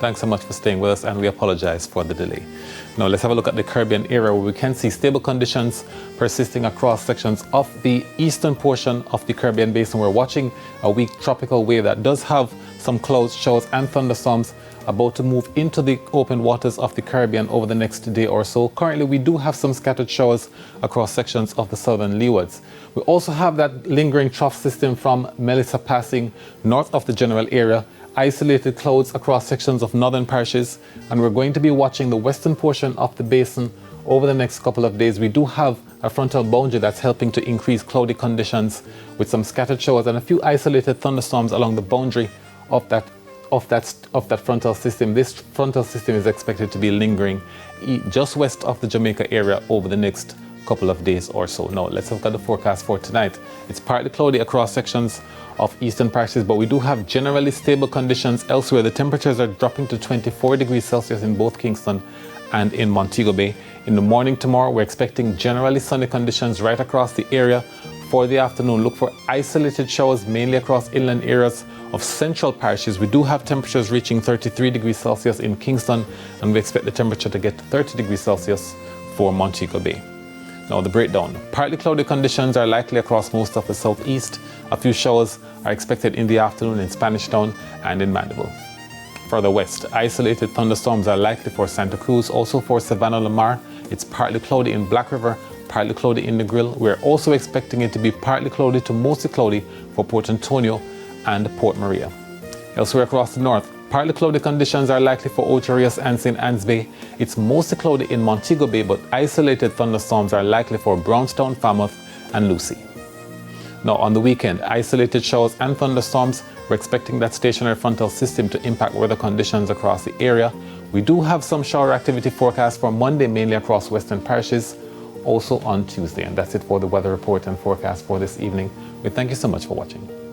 thanks so much for staying with us, and we apologize for the delay. Now let's have a look at the Caribbean area, where we can see stable conditions persisting across sections of the eastern portion of the Caribbean basin. We're watching a weak tropical wave that does have some clouds, showers and thunderstorms about to move into the open waters of the Caribbean over the next day or so. Currently, we do have some scattered showers across sections of the southern leewards. We also have that lingering trough system from Melissa passing north of the general area, isolated clouds across sections of northern parishes, and we're going to be watching the western portion of the basin over the next couple of days. We do have a frontal boundary that's helping to increase cloudy conditions with some scattered showers and a few isolated thunderstorms along the boundary of that frontal system. This frontal system is expected to be lingering just west of the Jamaica area over the next couple of days or so. Now let's look at the forecast for tonight. It's partly cloudy across sections of eastern parishes, but we do have generally stable conditions elsewhere. The temperatures are dropping to 24 degrees Celsius in both Kingston and in Montego Bay. In the morning tomorrow, we're expecting generally sunny conditions right across the area. For the afternoon, look for isolated showers mainly across inland areas of central parishes. We do have temperatures reaching 33 degrees Celsius in Kingston, and we expect the temperature to get to 30 degrees Celsius for Montego Bay. Now the breakdown. Partly cloudy conditions are likely across most of the southeast. A few showers are expected in the afternoon in Spanish Town and in Mandeville. Further west, isolated thunderstorms are likely for Santa Cruz, also for Savannah Lamar. It's partly cloudy in Black River, partly cloudy in Negril. We're also expecting it to be partly cloudy to mostly cloudy for Port Antonio and Port Maria. Elsewhere across the north, partly cloudy conditions are likely for Ocho Rios and St. Anne's Bay. It's mostly cloudy in Montego Bay, but isolated thunderstorms are likely for Brownstown, Falmouth and Lucy. Now on the weekend, isolated showers and thunderstorms. We're expecting that stationary frontal system to impact weather conditions across the area. We do have some shower activity forecast for Monday, mainly across western parishes, also on Tuesday. And that's it for the weather report and forecast for this evening. We thank you so much for watching.